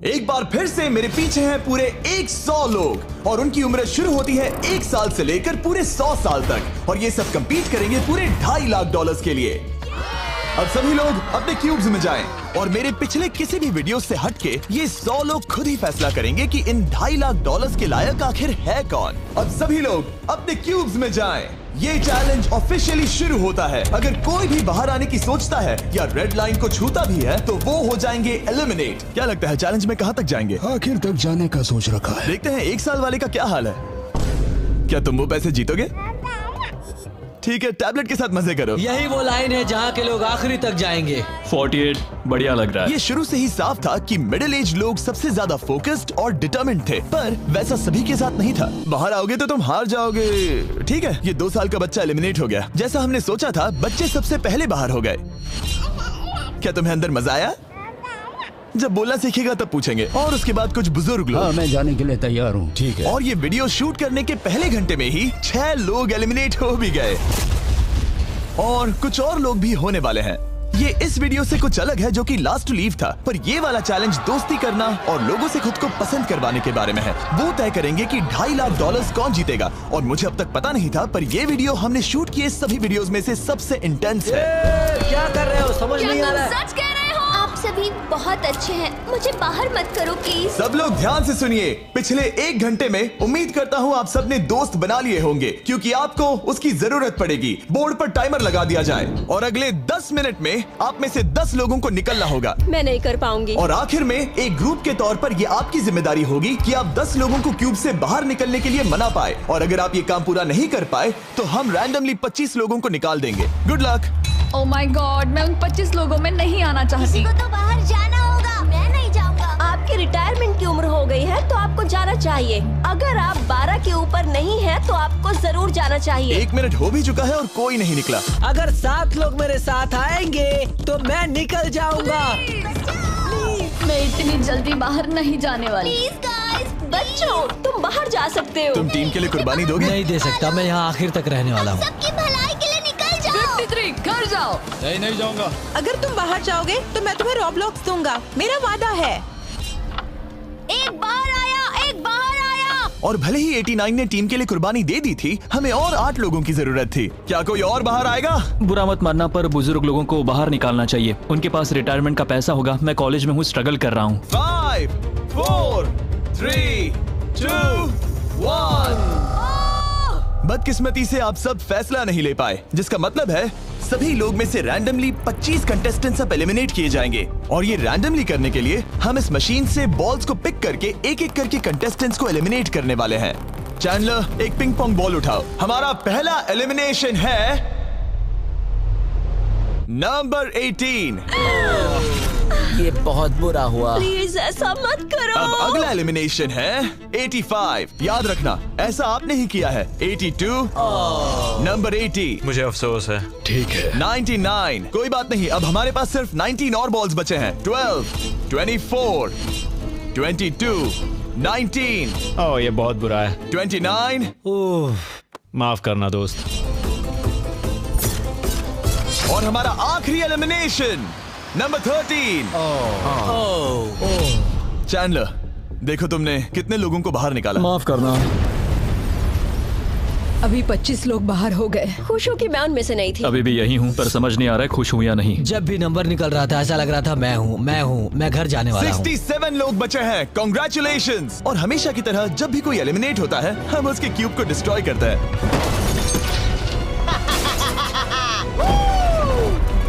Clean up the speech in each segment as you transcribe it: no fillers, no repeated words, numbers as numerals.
एक बार फिर से मेरे पीछे हैं पूरे 100 लोग और उनकी उम्र शुरू होती है 1 साल से लेकर पूरे 100 साल तक और ये सब compete करेंगे पूरे $2.5 लाख के लिए। अब सभी लोग अपने क्यूब्स में जाएं और मेरे पिछले किसी भी वीडियो से हटके ये 100 लोग खुद ही फैसला करेंगे कि इन $2.5 लाख के लायक आखिर है कौन। अब सभी लोग अपने क्यूब्स में जाएं। ये चैलेंज ऑफिशियली शुरू होता है। अगर कोई भी बाहर आने की सोचता है या रेड लाइन को छूता भी है तो वो हो जाएंगे एलिमिनेट। क्या लगता है चैलेंज में कहां तक जाएंगे? आखिर तक जाने का सोच रखा है। देखते हैं 1 साल वाले का क्या हाल है। क्या तुम वो पैसे जीतोगे? ठीक है, टैबलेट के साथ मजे करो। यही वो लाइन है जहाँ के लोग आखिरी तक जाएंगे। 48 बढ़िया लग रहा है। ये शुरू से ही साफ था कि मिडिल एज लोग सबसे ज्यादा फोकस्ड और डिटरमिन्ड थे, पर वैसा सभी के साथ नहीं था। बाहर आओगे तो तुम हार जाओगे। ठीक है, ये 2 साल का बच्चा एलिमिनेट हो गया। जैसा हमने सोचा था, बच्चे सबसे पहले बाहर हो गए। क्या तुम्हें अंदर मजा आया? जब बोलना सीखेगा तब पूछेंगे। और उसके बाद कुछ बुजुर्ग लोग। हाँ, मैं जाने के लिए तैयार हूँ। ठीक है। और ये वीडियो शूट करने के पहले घंटे में ही 6 लोग एलिमिनेट हो भी गए और कुछ और लोग भी होने वाले हैं। ये इस वीडियो से कुछ अलग है जो कि लास्ट टू लीव था, पर ये वाला चैलेंज दोस्ती करना और लोगों से खुद को पसंद करवाने के बारे में है। वो तय करेंगे कि $2.5 लाख कौन जीतेगा और मुझे अब तक पता नहीं था, पर ये वीडियो हमने शूट किए सभी वीडियोस में से सबसे इंटेंस है। क्या कर रहे हो? समझ नहीं आ रहा है। सच कह रहे हो? आप सभी बहुत अच्छे हैं, मुझे बाहर मत करो प्लीज। सब लोग ध्यान से सुनिए। पिछले 1 घंटे में उम्मीद करता हूँ आप सबने दोस्त बना लिए होंगे, क्योंकि आपको उसकी जरूरत पड़ेगी। बोर्ड पर टाइमर लगा दिया जाए और अगले 10 मिनट में आप में से 10 लोगों को निकलना होगा। मैं नहीं कर पाऊंगी। और आखिर में एक ग्रुप के तौर पर ये आपकी जिम्मेदारी होगी कि आप 10 लोगों को क्यूब से बाहर निकलने के लिए मना पाए। और अगर आप ये काम पूरा नहीं कर पाए तो हम रैंडमली 25 लोगों को निकाल देंगे। Good luck. Oh my God, मैं उन 25 लोगों में नहीं आना चाहती। किसी को तो बाहर जाना होगा। मैं नहीं जाऊंगा। आपकी रिटायरमेंट की उम्र हो गई है तो आपको जाना चाहिए। अगर आप 12 के ऊपर नहीं हैं तो आपको जरूर जाना चाहिए। 1 मिनट हो भी चुका है और कोई नहीं निकला। अगर 7 लोग मेरे साथ आएंगे तो मैं निकल जाऊंगा। मैं इतनी जल्दी बाहर नहीं जाने वाली। प्लीज गाइस, बच्चों तुम बाहर जा सकते हो। तुम टीम के लिए कुर्बानी दोगे? नहीं दे सकता, मैं यहाँ आखिर तक रहने वाला हूँ। सबकी भलाई के लिए निकल जाओ। 53 घर जाओ। नहीं जाऊंगा। अगर तुम बाहर जाओगे तो मैं तुम्हें रॉब्लॉक्स दूंगा, मेरा वादा है। एक बाहर आया, एक बाहर आया। और भले ही 89 ने टीम के लिए कुर्बानी दे दी थी, हमें और 8 लोगों की जरूरत थी। क्या कोई और बाहर आएगा? बुरा मत मानना, पर बुजुर्ग लोगों को बाहर निकालना चाहिए। उनके पास रिटायरमेंट का पैसा होगा। मैं कॉलेज में हूँ, स्ट्रगल कर रहा हूँ। 5, 4, 3, 2, 1। बदकिस्मती से आप सब फैसला नहीं ले पाए, जिसका मतलब है सभी लोग में से रैंडमली 25 कंटेस्टेंट्स अब एलिमिनेट किए जाएंगे। और ये रैंडमली करने के लिए हम इस मशीन से बॉल्स को पिक करके एक-एक करके कंटेस्टेंट्स को एलिमिनेट करने वाले हैं। चैंडलर, एक पिंग पोंग बॉल उठाओ। हमारा पहला एलिमिनेशन है नंबर 18। ये बहुत बुरा हुआ। प्लीज ऐसा मत करो। अब अगला एलिमिनेशन है 85। याद रखना, ऐसा आपने ही किया है। 82, नंबर 80, मुझे अफसोस है। ठीक है। 99। कोई बात नहीं, अब हमारे पास सिर्फ 19 और बॉल्स बचे हैं। 12, 24, 22, 19, ओह ये बहुत बुरा है। 29। ओह, माफ करना दोस्त। और हमारा आखिरी एलिमिनेशन नंबर 13। चैंडलर, देखो तुमने कितने लोगों को बाहर निकाला। माफ करना। अभी 25 लोग बाहर हो गए। खुश हूँ कि मैं उनमें से नहीं थी। अभी भी यही हूँ, पर समझ नहीं आ रहा है खुश हूँ या नहीं। जब भी नंबर निकल रहा था ऐसा लग रहा था मैं घर जाने वाला हूँ। 67 लोग बचे हैं। कॉन्ग्रेचुलेशंस। और हमेशा की तरह जब भी कोई एलिमिनेट होता है, हम उसके क्यूब को डिस्ट्रॉय करते हैं।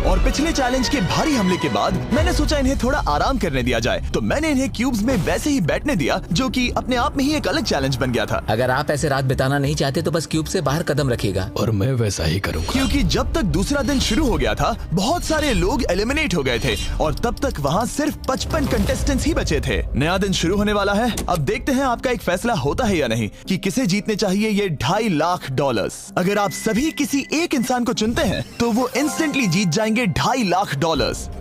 और पिछले चैलेंज के भारी हमले के बाद मैंने सोचा इन्हें थोड़ा आराम करने दिया जाए, तो मैंने इन्हें क्यूब्स में वैसे ही बैठने दिया, जो कि अपने आप में ही एक अलग चैलेंज बन गया था। अगर आप ऐसे रात बिताना नहीं चाहते तो बस क्यूब से बाहर कदम रखिएगा। और मैं वैसा ही करूँगा। क्योंकि जब तक दूसरा दिन शुरू हो गया था, बहुत सारे लोग एलिमिनेट हो गए थे और तब तक वहाँ सिर्फ 55 कंटेस्टेंट्स ही बचे थे। नया दिन शुरू होने वाला है। अब देखते हैं आपका एक फैसला होता है या नहीं कि किसे जीतने चाहिए ये $2.5 लाख। अगर आप सभी किसी एक इंसान को चुनते हैं तो वो इंस्टेंटली जीत जाएंगे $2.5 लाख।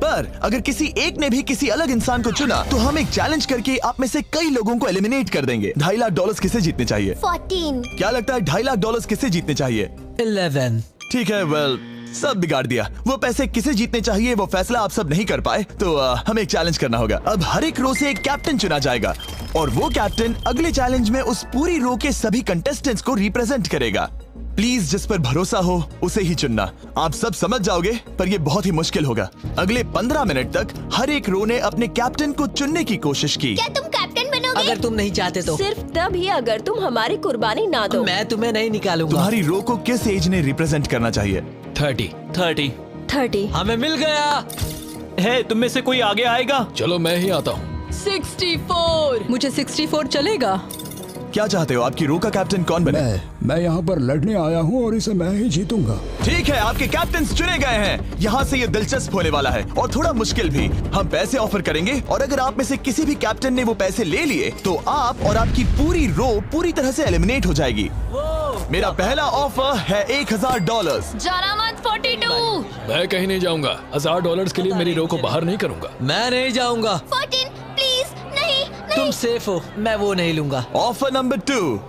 पर अगर किसी एक ने भी किसी अलग इंसान को चुना तो हम एक चैलेंज करके आप में से कई लोगों को एलिमिनेट कर देंगे। $2.5 लाख किसे जीतने चाहिए? 14। क्या लगता है $2.5 लाख किसे जीतने चाहिए? 11। ठीक है, वेल सब बिगाड़ दिया। वो पैसे किसे जीतने चाहिए वो फैसला आप सब नहीं कर पाए, तो हमें एक चैलेंज करना होगा। अब हर एक रो से एक कैप्टन चुना जाएगा और वो कैप्टन अगले चैलेंज में उस पूरी रो के सभी कंटेस्टेंट्स को रिप्रेजेंट करेगा। प्लीज जिस पर भरोसा हो उसे ही चुनना। आप सब समझ जाओगे, पर ये बहुत ही मुश्किल होगा। अगले 15 मिनट तक हर एक रो ने अपने कैप्टन को चुनने की कोशिश की। क्या तुम कैप्टन बनोगे? अगर तुम नहीं चाहते तो सिर्फ तभी अगर तुम हमारी कुर्बानी ना दो। मैं तुम्हें नहीं निकालूंगा। तुम्हारी रो को किस एज ने रिप्रेजेंट करना चाहिए? 30। हमें मिल गया। है तुम में से कोई आगे आएगा? चलो मैं ही आता हूँ। 64। मुझे 64 चलेगा। क्या चाहते हो, आपकी रो का कैप्टन कौन बने? मैं यहाँ पर लड़ने आया हूँ और इसे मैं ही जीतूंगा। ठीक है, आपके कैप्टन चुने गए हैं। यहाँ से ये दिलचस्प होने वाला है और थोड़ा मुश्किल भी। हम पैसे ऑफर करेंगे और अगर आप में से किसी भी कैप्टन ने वो पैसे ले लिए तो आप और आपकी पूरी रो पूरी तरह से एलिमिनेट हो जाएगी। मेरा पहला ऑफर है $1000। जाना मत 42। मैं कहीं नहीं जाऊंगा। $1000 के लिए मेरी रो को बाहर नहीं करूंगा। मैं नहीं जाऊंगा। 14 प्लीज नहीं। तुम सेफ हो, मैं वो नहीं लूंगा। Offer number 2,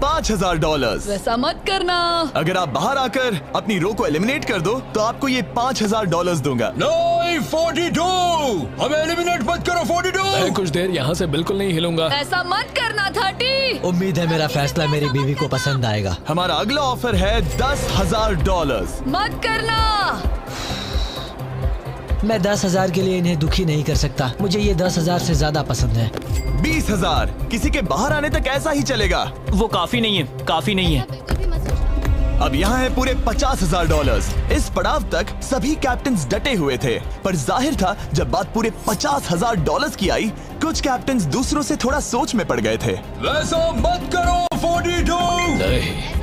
$5000। वैसा मत करना। अगर आप बाहर आकर अपनी रो को एलिमिनेट कर दो तो आपको ये $5000 दूंगा। नहीं, 42। हमें एलिमिनेट मत करो। 42। मैं कुछ देर यहाँ से बिल्कुल नहीं हिलूंगा। ऐसा मत करना 30। उम्मीद है मेरा फैसला मेरी बीवी को पसंद आएगा। हमारा अगला ऑफर है $10,000। मत करना। मैं 10,000 के लिए इन्हें दुखी नहीं कर सकता। मुझे ये 10,000 से ज्यादा पसंद है। 20,000। किसी के बाहर आने तक ऐसा ही चलेगा। वो काफी नहीं है, काफी नहीं है। अब यहाँ है पूरे $50,000। इस पड़ाव तक सभी कैप्टन्स डटे हुए थे, पर जाहिर था जब बात पूरे $50,000 की आई, कुछ कैप्टन्स दूसरों से थोड़ा सोच में पड़ गए थे। वैसा मत करो। 42। नहीं।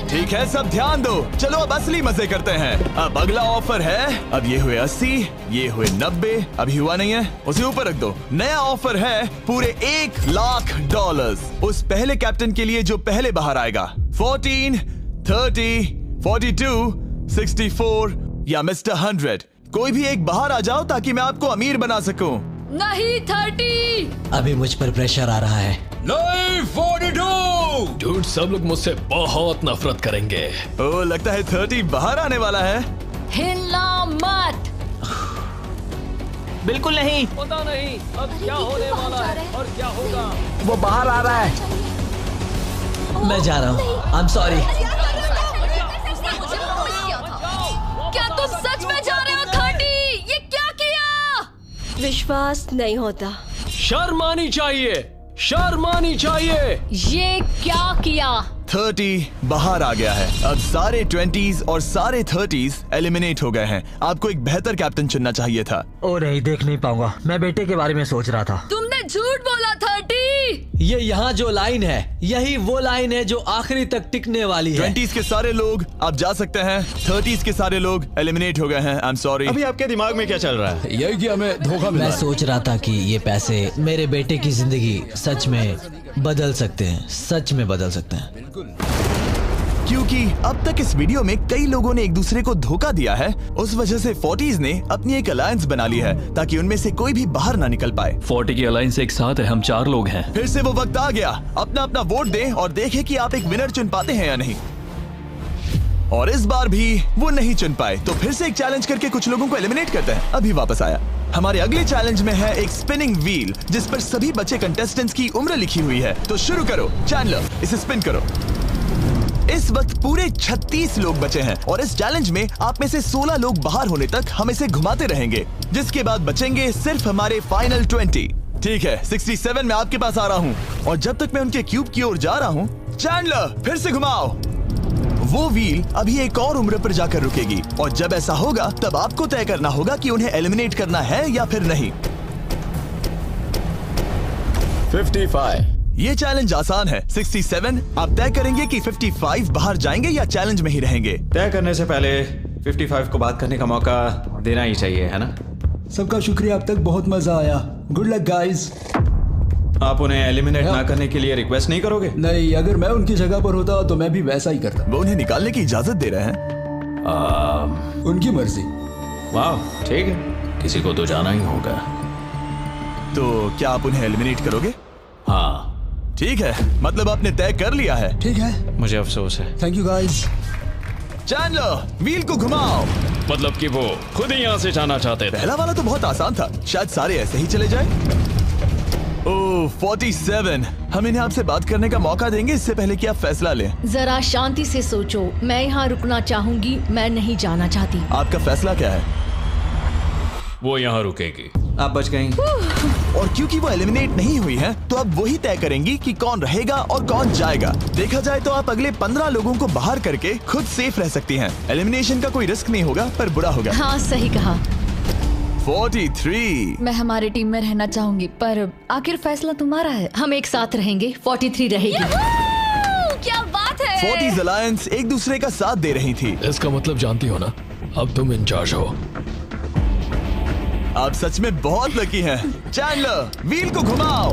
ठीक है, सब ध्यान दो। चलो अब असली मजे करते हैं। अब अगला ऑफर है, अब ये हुए 80, ये हुए 90, अभी हुआ नहीं है, उसे ऊपर रख दो। नया ऑफर है पूरे $1,00,000 उस पहले कैप्टन के लिए जो पहले बाहर आएगा। 14, 30, 42, 64 या मिस्टर 100। कोई भी एक बाहर आ जाओ ताकि मैं आपको अमीर बना सकूं। नहीं 30। अभी मुझ पर प्रेशर आ रहा है। नहीं, 42। झूठ, सब लोग मुझसे बहुत नफरत करेंगे। ओ, लगता है 30 बाहर आने वाला है। हिलना मत। बिल्कुल नहीं। पता नहीं अब क्या होने वाला है और क्या होगा। वो बाहर आ रहा है। मैं जा रहा हूँ। आई एम सॉरी। क्या तुम सच में जा रहे हो 30? ये क्या किया? विश्वास नहीं होता। शर्म आनी चाहिए, शर्म आनी चाहिए। ये क्या किया? 30 बाहर आ गया है। अब सारे 20s और सारे 30s एलिमिनेट हो गए हैं। आपको एक बेहतर कैप्टन चुनना चाहिए था। ओ नहीं, देख नहीं पाऊंगा। मैं बेटे के बारे में सोच रहा था। तुमने झूठ बोला 30। ये यहाँ जो लाइन है, यही वो लाइन है जो आखिरी तक टिकने वाली है। 20s के सारे लोग आप जा सकते हैं, 30s के सारे लोग एलिमिनेट हो गए हैं। आई एम सॉरी। अभी आपके दिमाग में क्या चल रहा है? यही कि हमें धोखा मिला मैं है। सोच रहा था कि ये पैसे मेरे बेटे की जिंदगी सच में बदल सकते हैं, सच में बदल सकते हैं। क्योंकि अब तक इस वीडियो में कई लोगों ने एक दूसरे को धोखा दिया है, उस वजह से 40s ने अपनी एक अलायंस बना ली है ताकि उनमें से कोई भी बाहर ना निकल पाए। 40 की अलायंस एक साथ है, हम 4 लोग हैं। फिर से वो वक्त आ गया, अपना अपना वोट दें और देखें कि आप एक विनर चुन पाते हैं या नहीं। और इस बार भी वो नहीं चुन पाए, तो फिर से एक चैलेंज करके कुछ लोगों को एलिमिनेट करते हैं। अभी वापस आया। हमारे अगले चैलेंज में है एक स्पिनिंग व्हील जिस पर सभी बचे कंटेस्टेंट्स की उम्र लिखी हुई है। तो शुरू करो चैंडलर, इसे स्पिन करो। इस वक्त पूरे 36 लोग बचे हैं और इस चैलेंज में आप में से 16 लोग बाहर होने तक हम इसे घुमाते रहेंगे, जिसके बाद बचेंगे सिर्फ हमारे फाइनल 20। ठीक है, 67 में आपके पास आ रहा हूँ और जब तक मैं उनके क्यूब की ओर जा रहा हूँ, चैंडलर फिर से घुमाओ। वो व्हील अभी एक और उम्र पर जाकर रुकेगी और जब ऐसा होगा तब आपको तय करना होगा कि उन्हें एलिमिनेट करना है या फिर नहीं। 55। ये चैलेंज आसान है। 67 आप तय करेंगे कि 55 बाहर जाएंगे या चैलेंज में ही रहेंगे। तय करने से पहले 55 को बात करने का मौका देना ही चाहिए, है ना? सबका शुक्रिया, अब तक बहुत मजा आया। Good luck guys. आप उन्हें एलिमिनेट ना करने के लिए रिक्वेस्ट नहीं करोगे? नहीं, अगर मैं उनकी जगह पर होता तो मैं भी वैसा ही करता। वो उन्हें निकालने की इजाजत दे रहे हैं। उनकी मर्जी। वाह, ठीक है, किसी को तो जाना ही होगा। तो क्या आप उन्हें एलिमिनेट करोगे? हाँ। ठीक है, मतलब आपने तय कर लिया है। ठीक है, मुझे अफसोस है। Thank you guys. Chandler, wheel को घुमाओ। मतलब कि वो खुद ही यहाँ से जाना चाहते थे। पहला वाला तो बहुत आसान था, शायद सारे ऐसे ही चले जाए। ओह 47, हम इन्हें आपसे बात करने का मौका देंगे इससे पहले कि आप फैसला लें। जरा शांति से सोचो, मैं यहाँ रुकना चाहूंगी, मैं नहीं जाना चाहती। आपका फैसला क्या है? वो यहाँ रुकेगी। आप बच गई। और क्योंकि वो एलिमिनेट नहीं हुई है, तो अब वही तय करेंगी कि कौन रहेगा और कौन जाएगा। देखा जाए तो आप अगले 15 लोगों को बाहर करके खुद सेफ रह सकती हैं। एलिमिनेशन का कोई रिस्क नहीं होगा, पर बुरा होगा। हाँ सही कहा। 43। मैं हमारे टीम में रहना चाहूंगी, पर आखिर फैसला तुम्हारा है। हम एक साथ रहेंगे। 43 रहेगी। क्या बात है। 40s अलायंस एक दूसरे का साथ दे रही थी। इसका मतलब जानती हो ना, अब तुम इंचार्ज हो। आप सच में बहुत लकी हैं। चैंडलर, व्हील को घुमाओ।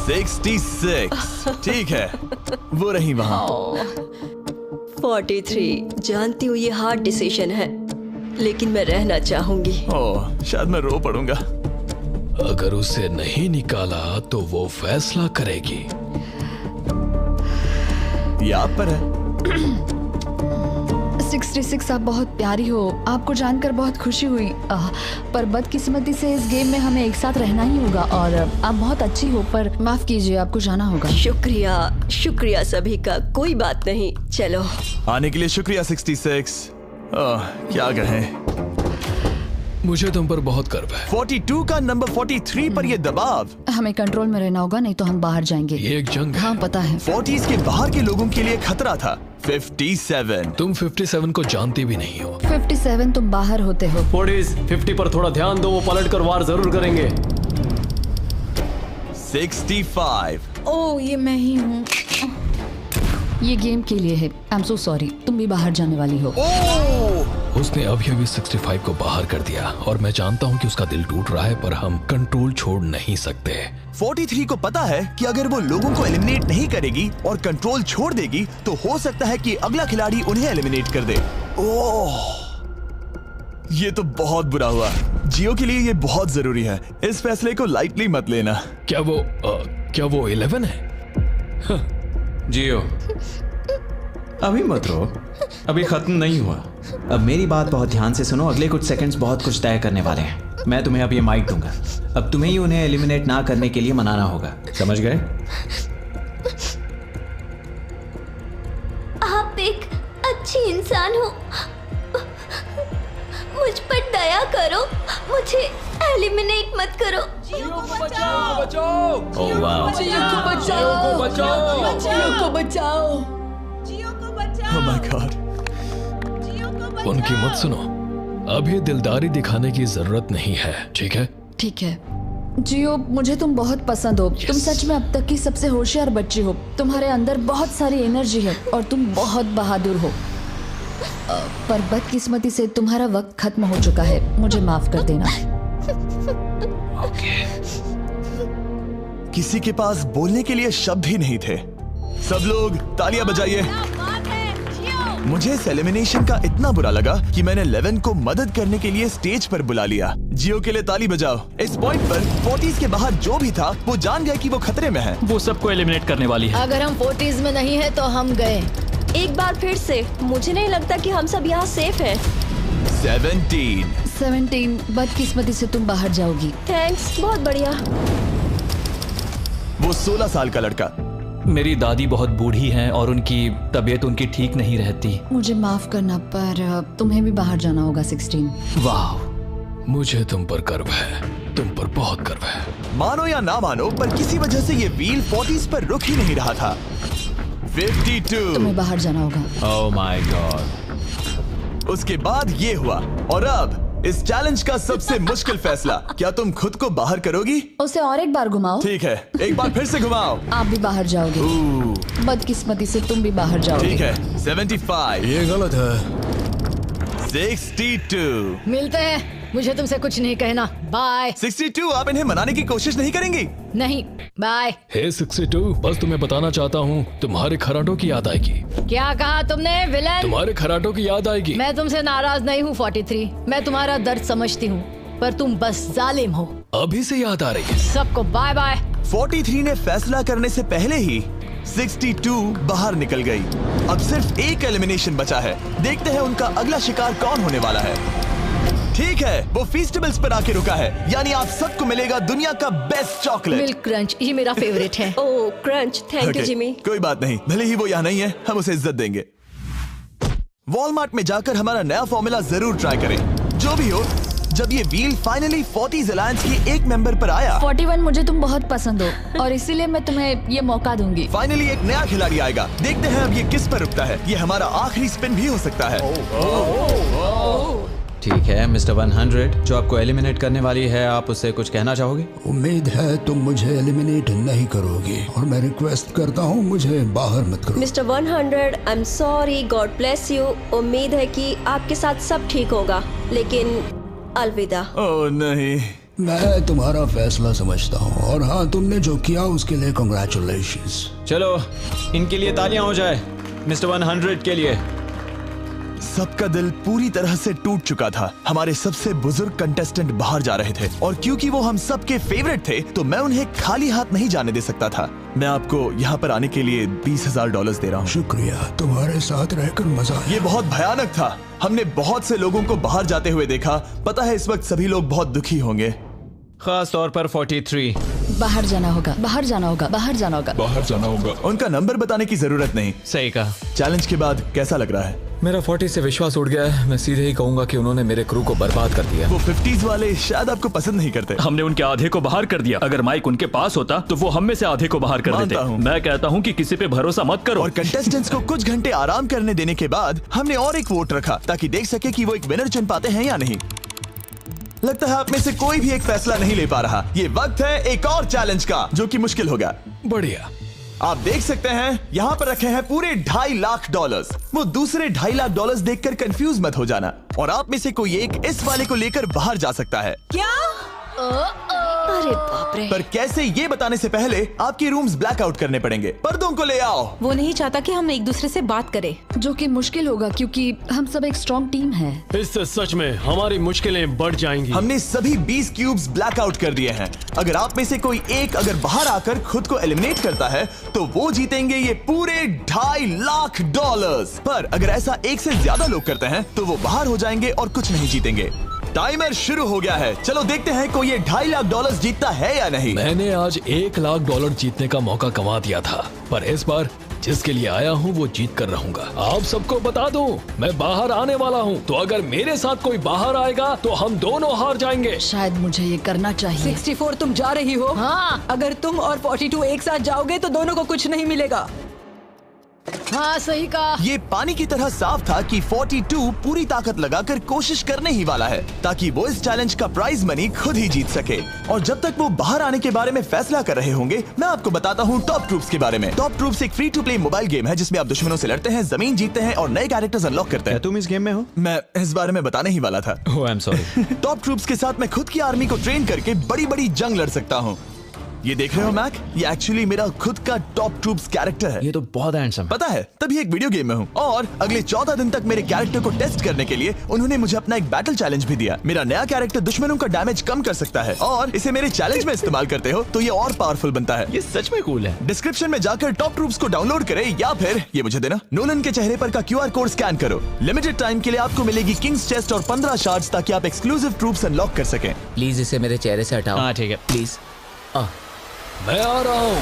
66। ठीक है, वो रही वहां। 43। जानती हूँ ये हार्ड डिसीजन है, लेकिन मैं रहना चाहूंगी। ओह, शायद मैं रो पड़ूंगा। अगर उसे नहीं निकाला तो वो फैसला करेगी। ये आप पर है। 66 आप बहुत प्यारी हो, आपको जानकर बहुत खुशी हुई। पर बदकिस्मती से इस गेम में हमें एक साथ रहना ही होगा। और आप बहुत अच्छी हो, पर माफ कीजिए, आपको जाना होगा। शुक्रिया, शुक्रिया सभी का। कोई बात नहीं, चलो। आने के लिए शुक्रिया 66। क्या कहें। मुझे तुम पर बहुत गर्व है। 42 का नंबर 43 पर ये दबाव। हमें कंट्रोल में रहना होगा, नहीं तो हम बाहर जाएंगे। ये एक जंग है। हाँ पता है। 40s के बाहर के लोगों के लिए खतरा था। 57। तुम 57 को जानती भी नहीं हो। 57 तुम बाहर होते हो। 40s 50 पर थोड़ा ध्यान दो, वो पलट कर वार जरूर करेंगे। 65। ओह ये मैं ही हूँ। ये गेम के लिए है। आई एम सो सॉरी, तुम भी बाहर जाने वाली हो। उसने अभी अभी 65 को बाहर कर दिया और मैं जानता हूँ कि उसका दिल टूट रहा है, पर हम कंट्रोल छोड़ नहीं सकते। 43 को पता है कि अगर वो लोगों को एलिमिनेट नहीं करेगी और कंट्रोल छोड़ देगी, तो हो सकता है कि अगला खिलाड़ी उन्हें एलिमिनेट कर दे। ओह, ये तो बहुत बुरा हुआ। जियो के लिए ये बहुत जरूरी है। इस फैसले को लाइटली मत लेना। क्या वो 11 है? जियो, अभी मत रो, अभी खत्म नहीं हुआ। अब मेरी बात बहुत ध्यान से सुनो। अगले कुछ सेकंड्स बहुत कुछ तय करने वाले हैं। मैं तुम्हें अब ये माइक दूंगा। अब तुम्हें ही उन्हें एलिमिनेट ना करने के लिए मनाना होगा, समझ गए? आप एक अच्छी इंसान हो, मुझ पर दया करो, मुझे एलिमिनेट मत करो। जियो को बचाओ, बचाओ। ओह वाह, जियो को बचाओ, जियो को बचाओ। Oh my God। उनकी मत सुनो, अभी दिलदारी दिखाने की जरूरत नहीं है, ठीक है? ठीक है। जियो, मुझे तुम बहुत पसंद हो। तुम सच में अब तक की सबसे होशियार बच्ची हो। तुम्हारे अंदर बहुत सारी एनर्जी है और तुम बहुत बहादुर हो। पर बदकिस्मती से तुम्हारा वक्त खत्म हो चुका है। मुझे माफ कर देना। किसी के पास बोलने के लिए शब्द ही नहीं थे। सब लोग तालियां बजाइए। मुझे इस एलिमिनेशन का इतना बुरा लगा कि मैंने 11 को मदद करने के लिए स्टेज पर बुला लिया। जियो के लिए ताली बजाओ। इस पॉइंट पर 40s के बाहर जो भी था वो जान गया कि वो खतरे में है। वो सबको एलिमिनेट करने वाली है। अगर हम 40s में नहीं है तो हम गए। एक बार फिर से, मुझे नहीं लगता कि हम सब यहाँ सेफ हैं। 17। बदकिस्मती से तुम बाहर जाओगी। थैंक्स, बहुत बढ़िया। वो 16 साल का लड़का। मेरी दादी बहुत बूढ़ी हैं और उनकी तबीयत उनकी ठीक नहीं रहती। मुझे माफ करना, पर तुम्हें भी बाहर जाना होगा। 16। वाह, मुझे तुम पर गर्व है, तुम पर बहुत गर्व है। मानो या ना मानो, पर किसी वजह से ये व्हील 40s पर रुक ही नहीं रहा था। 52। तुम्हें बाहर जाना होगा। ओह माय गॉड। उसके बाद ये हुआ और अब इस चैलेंज का सबसे मुश्किल फैसला। क्या तुम खुद को बाहर करोगी? उसे और एक बार घुमाओ। ठीक है, एक बार फिर से घुमाओ। आप भी बाहर जाओगे। बदकिस्मती से तुम भी बाहर जाओगे। ठीक है। 75। ये गलत है। 62। मिलते हैं, मुझे तुमसे कुछ नहीं कहना। बाय। 62। आप इन्हें मनाने की कोशिश नहीं करेंगी? नहीं, बाय। हे 62, बस तुम्हें बताना चाहता हूँ, तुम्हारे खराटों की याद आएगी। क्या कहा तुमने विलन? तुम्हारे खराटों की याद आएगी। मैं तुमसे नाराज नहीं हूँ 43। मैं तुम्हारा दर्द समझती हूँ, पर तुम बस जालिम हो। अभी से याद आ रही है। सबको बाय बाय। 43 ने फैसला करने से पहले ही 62 बाहर निकल गई। अब सिर्फ एक एलिमिनेशन बचा है। देखते हैं उनका अगला शिकार कौन होने वाला है। ठीक है, वो फीस्टेबल्स पर आके रुका है, यानी आप सबको मिलेगा दुनिया का बेस्ट चॉकलेट। मिल्क क्रंच, ये मेरा फेवरेट है। ओह क्रंच, थैंक यू जिमी। कोई बात नहीं, भले ही वो यहाँ नहीं है, हम उसे इज्जत देंगे। वॉलमार्ट में जाकर हमारा नया फॉर्मूला जरूर ट्राई करें। जो भी हो, जब ये व्हील फाइनली 40s अलायंस की एक मेंबर पर आया। 41 मुझे तुम बहुत पसंद हो और इसीलिए मैं तुम्हें ये मौका दूंगी। फाइनली एक नया खिलाड़ी आएगा। देखते हैं अब ये किस पर रुकता है। ये हमारा आखिरी स्पिन भी हो सकता है। ठीक है मिस्टर 100, जो आपको एलिमिनेट करने वाली है, आप उससे कुछ कहना चाहोगे? उम्मीद है तुम मुझे एलिमिनेट नहीं करोगे और मैं रिक्वेस्ट करता हूँ मुझे बाहर मत करो। Mister 100, I am sorry, God bless you. उम्मीद है कि आपके साथ सब ठीक होगा, लेकिन अलविदा। ओह नहीं, मैं तुम्हारा फैसला समझता हूँ और हाँ, तुमने जो किया उसके लिए कांग्रेचुलेशंस। चलो इनके लिए तालियां हो जाए, मिस्टर 100 के लिए। सबका दिल पूरी तरह से टूट चुका था। हमारे सबसे बुजुर्ग कंटेस्टेंट बाहर जा रहे थे और क्योंकि वो हम सबके फेवरेट थे तो मैं उन्हें खाली हाथ नहीं जाने दे सकता था। मैं आपको यहाँ पर आने के लिए $20,000 दे रहा हूँ। शुक्रिया, तुम्हारे साथ रहकर मजा आया। ये बहुत भयानक था। हमने बहुत से लोगों को बाहर जाते हुए देखा। पता है इस वक्त सभी लोग बहुत दुखी होंगे, खास तौर पर 43। बाहर जाना होगा, बाहर जाना होगा, बाहर जाना होगा, बाहर जाना होगा। उनका नंबर बताने की जरूरत नहीं। सही कहा। चैलेंज के बाद कैसा लग रहा है? मेरा 40 से विश्वास उड़ गया है। मैं सीधे ही कहूंगा कि उन्होंने मेरे क्रू को बर्बाद कर दिया। वो 50s वाले शायद आपको पसंद नहीं करते। हमने उनके आधे को बाहर कर दिया। अगर माइक उनके पास होता तो वो हम में से आधे को बाहर कर देते। मैं कहता हूँ कि किसी पे भरोसा मत करो। और कंटेस्टेंट्स को कुछ घंटे आराम करने देने के बाद हमने और एक वोट रखा ताकि देख सके कि वो एक विनर चुन पाते हैं या नहीं। लगता है आप में से कोई भी एक फैसला नहीं ले पा रहा। ये वक्त है एक और चैलेंज का, जो कि मुश्किल होगा। बढ़िया। आप देख सकते हैं यहाँ पर रखे हैं पूरे $2.5 लाख। वो दूसरे $2.5 लाख देखकर कंफ्यूज मत हो जाना। और आप में से कोई एक इस वाले को लेकर बाहर जा सकता है। क्या? अरे बाप रे। पर कैसे, ये बताने से पहले आपके रूम्स ब्लैकआउट करने पड़ेंगे। पर्दों को ले आओ। वो नहीं चाहता कि हम एक दूसरे से बात करें, जो कि मुश्किल होगा क्योंकि हम सब एक स्ट्रॉन्ग टीम है। इससे सच में हमारी मुश्किलें बढ़ जाएंगी। हमने सभी 20 क्यूब्स ब्लैकआउट कर दिए हैं। अगर आप में से कोई एक अगर बाहर आकर खुद को एलिमिनेट करता है तो वो जीतेंगे ये पूरे $2.5 लाख। पर अगर ऐसा एक से ज्यादा लोग करते हैं तो वो बाहर हो जाएंगे और कुछ नहीं जीतेंगे। टाइमर शुरू हो गया है। चलो देखते हैं कोई ये $2.5 लाख जीतता है या नहीं। मैंने आज $1 लाख जीतने का मौका कमा दिया था, पर इस बार जिसके लिए आया हूँ वो जीत कर रहूंगा। आप सबको बता दूं, मैं बाहर आने वाला हूँ, तो अगर मेरे साथ कोई बाहर आएगा तो हम दोनों हार जाएंगे। शायद मुझे ये करना चाहिए। 64 तुम जा रही हो? हाँ। अगर तुम और 42 एक साथ जाओगे तो दोनों को कुछ नहीं मिलेगा। हाँ सही कहा। ये पानी की तरह साफ था कि 42 पूरी ताकत लगाकर कोशिश करने ही वाला है ताकि वो इस चैलेंज का प्राइज मनी खुद ही जीत सके। और जब तक वो बाहर आने के बारे में फैसला कर रहे होंगे, मैं आपको बताता हूँ टॉप ट्रूप्स के बारे में। टॉप ट्रूप्स एक free to play mobile game है जिसमें आप दुश्मनों से लड़ते हैं, जमीन जीतते हैं और नए कैरेक्टर्स अनलॉक करते हैं। तुम इस गेम में हो? मैं इस बारे में बताने ही वाला था। Oh I am sorry. Top troops के साथ मैं खुद की आर्मी को ट्रेन करके बड़ी बड़ी जंग लड़ सकता हूँ। ये देख रहे हो मैक, ये एक्चुअली मेरा खुद का टॉप ट्रूप्स कैरेक्टर है। ये तो बहुत हैंडसम है। पता है, तभी एक वीडियो गेम में हूँ। और अगले 14 दिन तक मेरे कैरेक्टर को टेस्ट करने के लिए उन्होंने मुझे अपना एक बैटल चैलेंज भी दिया। मेरा नया कैरेक्टर दुश्मनों का डैमेज कम कर सकता है और इसे मेरे चैलेंज में इस्तेमाल करते हो तो ये और पावरफुल बनता है। ये सच में कूल है। डिस्क्रिप्शन में जाकर टॉप ट्रूप्स को डाउनलोड करें या फिर ये मुझे देना, नोलन के चेहरे पर का QR कोड स्कैन करो। लिमिटेड टाइम के लिए आपको मिलेगी किंग्स चेस्ट और 15 शार्ड्स ताकि आप एक्सक्लूसिव ट्रूप्स अनलॉक कर सकें। प्लीज इसे मेरे चेहरे से हटाओ। हाँ ठीक है। प्लीज। मैं आ रहा हूँ।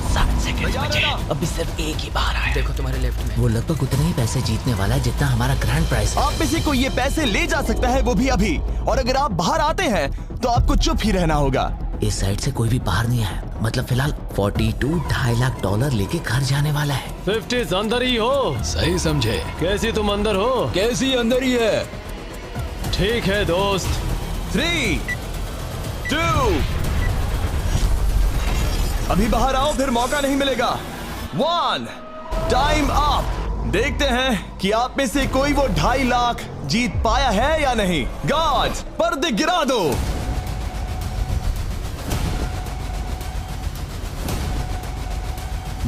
7 सेकंड बचे। अभी सिर्फ एक ही बाहर आया। देखो तुम्हारे लेफ्ट में। वो लगभग उतने ही पैसे जीतने वाला है जितना हमारा ग्रैंड प्राइस है। आप में से कोई ये पैसे ले जा सकता है, वो भी अभी। और अगर आप बाहर आते हैं तो आपको चुप ही रहना होगा। इस साइड से कोई भी बाहर नहीं है। मतलब फिलहाल 42 $2.5 लाख लेके घर जाने वाला है। 50 अंदर ही हो। सही समझे। कैसी तुम अंदर हो? कैसी अंदर ही है। ठीक है दोस्त। 3, 2, अभी बाहर आओ, फिर मौका नहीं मिलेगा। 1, टाइम अप। देखते हैं कि आप में से कोई वो $2.5 लाख जीत पाया है या नहीं। गार्ड्स, पर्दे गिरा दो।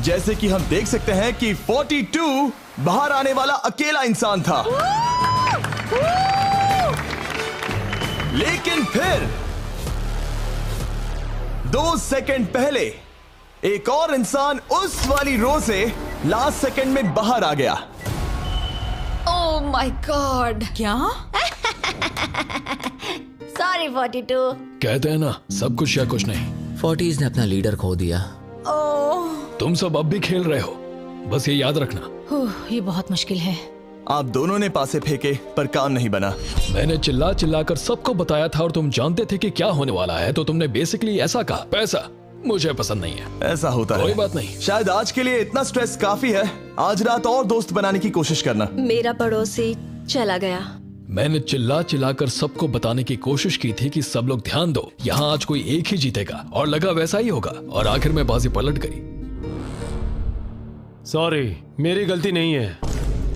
जैसे कि हम देख सकते हैं कि 42 बाहर आने वाला अकेला इंसान था, लेकिन फिर 2 सेकंड पहले एक और इंसान उस वाली रो से लास्ट सेकंड में बाहर आ गया। ओह माय गॉड। क्या? सॉरी 42। कहते हैं ना, सब कुछ या कुछ नहीं। 40s ने अपना लीडर खो दिया। तुम सब अब भी खेल रहे हो, बस ये याद रखना। ये बहुत मुश्किल है। आप दोनों ने पासे फेंके पर काम नहीं बना। मैंने चिल्ला चिल्ला कर सबको बताया था और तुम जानते थे कि क्या होने वाला है, तो तुमने बेसिकली ऐसा कहा, पैसा मुझे पसंद नहीं है। ऐसा होता है। कोई बात नहीं। शायद आज के लिए इतना स्ट्रेस काफी है। आज रात और दोस्त बनाने की कोशिश करना। मेरा पड़ोसी चला गया। मैंने चिल्ला चिल्ला कर सबको बताने की कोशिश की थी कि सब लोग ध्यान दो, यहाँ आज कोई एक ही जीतेगा, और लगा वैसा ही होगा, और आखिर में बाजी पलट गई। सॉरी, मेरी गलती नहीं है।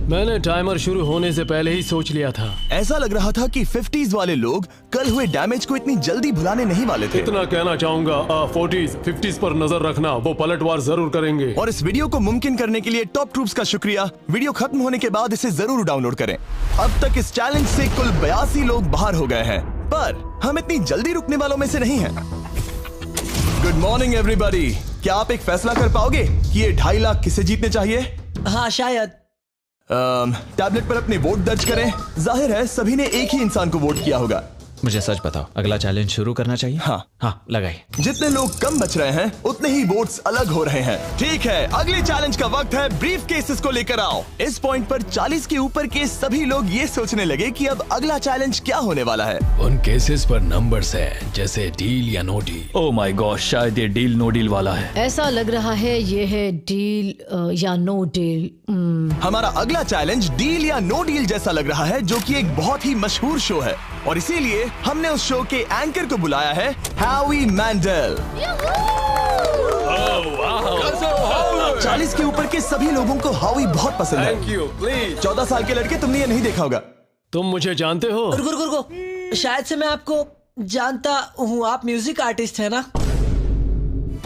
मैंने टाइमर शुरू होने से पहले ही सोच लिया था। ऐसा लग रहा था कि 50s वाले लोग कल हुए डैमेज को इतनी जल्दी भुलाने नहीं वाले थे। इतना कहना चाहूंगा, 40s 50s पर नजर रखना, वो पलटवार जरूर करेंगे। और इस वीडियो को मुमकिन करने के लिए टॉप ट्रूप्स का शुक्रिया। वीडियो खत्म होने के बाद इसे जरूर डाउनलोड करें। अब तक इस चैलेंज से कुल 82 लोग बाहर हो गए हैं, पर हम इतनी जल्दी रुकने वालों में से नहीं हैं। Good morning everybody. क्या आप एक फैसला कर पाओगे कि ये 2.5 लाख किसे जीतने चाहिए? हाँ शायद। टैबलेट पर अपने वोट दर्ज करें। जाहिर है सभी ने एक ही इंसान को वोट किया होगा। मुझे सच बताओ, अगला चैलेंज शुरू करना चाहिए? हाँ लगाइए। जितने लोग कम बच रहे हैं उतने ही वोट्स अलग हो रहे हैं। ठीक है, अगले चैलेंज का वक्त है। ब्रीफ केसेस को लेकर आओ। इस पॉइंट पर 40 के ऊपर के सभी लोग ये सोचने लगे कि अब अगला चैलेंज क्या होने वाला है। उन केसेस पर नंबर्स है, जैसे डील या no deal. Oh my God, शायद ये डील नो डील वाला है। ऐसा लग रहा है ये है डील या नो डील। हमारा अगला चैलेंज डील या नो डील जैसा लग रहा है, जो कि एक बहुत ही मशहूर शो है, और इसीलिए हमने उस शो के एंकर को बुलाया है, हैवी मैंडल। 40 के ऊपर के सभी लोगों को हावी बहुत पसंद है। Thank you, please. 14 साल के लड़के, तुमने ये नहीं देखा होगा। तुम मुझे जानते हो? रुको, शायद से मैं आपको जानता हूँ। आप म्यूजिक आर्टिस्ट है ना?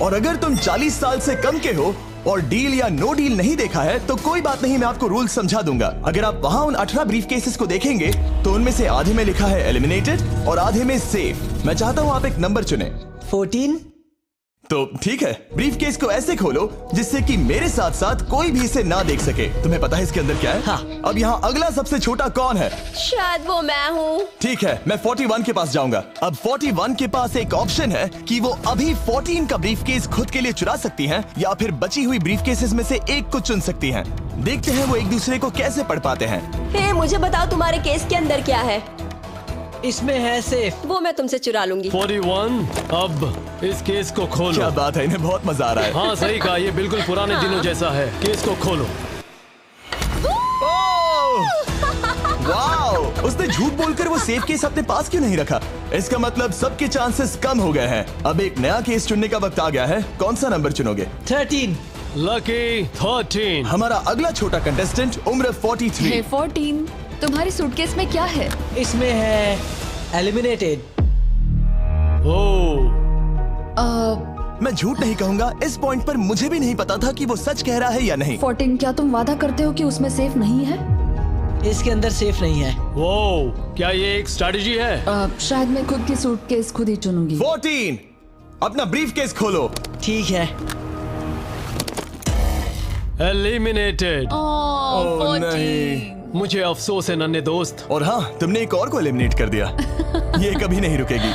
और अगर तुम 40 साल से कम के हो और डील या नो डील नहीं देखा है तो कोई बात नहीं, मैं आपको रूल समझा दूंगा। अगर आप वहां उन 18 ब्रीफ केसेस को देखेंगे तो उनमें से आधे में लिखा है एलिमिनेटेड और आधे में सेफ। मैं चाहता हूं आप एक नंबर चुने। 14। तो ठीक है, ब्रीफ केस को ऐसे खोलो जिससे कि मेरे साथ साथ कोई भी इसे ना देख सके। तुम्हें पता है इसके अंदर क्या है? हाँ। अब यहाँ अगला सबसे छोटा कौन है? शायद वो मैं हूँ। ठीक है, मैं 41 के पास जाऊंगा। अब 41 के पास एक ऑप्शन है कि वो अभी 14 का ब्रीफ केस खुद के लिए चुरा सकती हैं, या फिर बची हुई ब्रीफ केसेस में से एक को चुन सकती हैं। देखते हैं वो एक दूसरे को कैसे पढ़ पाते हैं। हे, मुझे बताओ तुम्हारे केस के अंदर क्या है? इसमें है सेफ। वो मैं तुमसे चुरा लूंगी। 41, अब इस केस को खोलो। क्या बात है, इन्हें बहुत मजा आ रहा है। हाँ सही कहा, ये बिल्कुल पुराने दिनों जैसा है। केस को खोलो। वाओ! उसने झूठ बोलकर वो सेफ केस अपने पास क्यों नहीं रखा? इसका मतलब सबके चांसेस कम हो गए हैं। अब एक नया केस चुनने का वक्त आ गया है। कौन सा नंबर चुनोगे? 13। लकी 13। हमारा अगला छोटा कंटेस्टेंट उम्र 43। हे 14, तुम्हारी सूटकेस में क्या है? इसमें है एलिमिनेटेड। मैं झूठ नहीं कहूंगा, इस पॉइंट पर मुझे भी नहीं पता था कि वो सच कह रहा है या नहीं। 14, क्या तुम वादा करते हो कि उसमें सेफ नहीं है? इसके अंदर सेफ नहीं है। वो क्या ये एक स्ट्रैटेजी है? शायद मैं खुद की सूटकेस खुद ही चुनूंगी। 14, अपना ब्रीफ केस खोलो। ठीक है। एलिमिनेटेड। ओह नहीं, मुझे अफसोस है नन्हे दोस्त। और हाँ, तुमने एक और को एलिमिनेट कर दिया। ये कभी नहीं रुकेगी।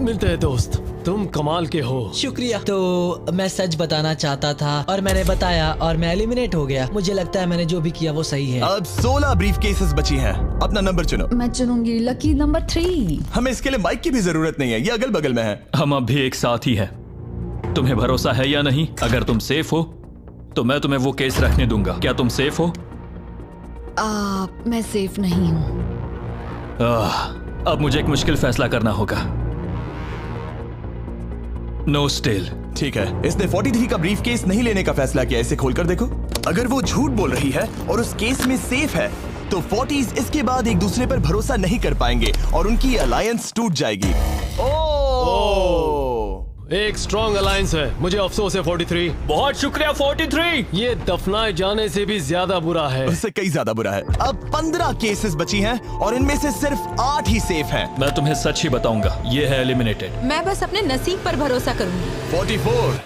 मिलते हैं दोस्त, तुम कमाल के हो। शुक्रिया। तो मैं सच बताना चाहता था और मैंने बताया और मैं एलिमिनेट हो गया। मुझे लगता है मैंने जो भी किया वो सही है। अब 16 ब्रीफ केसेस बची हैं। अपना नंबर चुनो। मैं चुनूंगी लकी नंबर 3। हमें इसके लिए माइक की भी जरूरत नहीं है, ये अगल बगल में है। हम अब भी एक साथ ही हैं। तुम्हें भरोसा है या नहीं? अगर तुम सेफ हो तो मैं तुम्हें वो केस रखने दूंगा। क्या तुम सेफ हो? मैं सेफ नहीं हूँ। अब मुझे एक मुश्किल फैसला करना होगा। Know still. ठीक है, इसने 43 का ब्रीफ केस नहीं लेने का फैसला किया। इसे खोलकर देखो। अगर वो झूठ बोल रही है और उस केस में सेफ है तो 40s इसके बाद एक दूसरे पर भरोसा नहीं कर पाएंगे और उनकी अलायंस टूट जाएगी। एक स्ट्रॉन्ग अलायंस है। मुझे अफसोस है 43। बहुत शुक्रिया 43। ये दफनाए जाने से भी ज्यादा बुरा है। उससे कई ज्यादा बुरा है। अब 15 केसेस बची हैं और इनमें से सिर्फ 8 ही सेफ हैं। मैं तुम्हें सच ही बताऊंगा, ये है एलिमिनेटेड। मैं बस अपने नसीब पर भरोसा करूंगी। 44,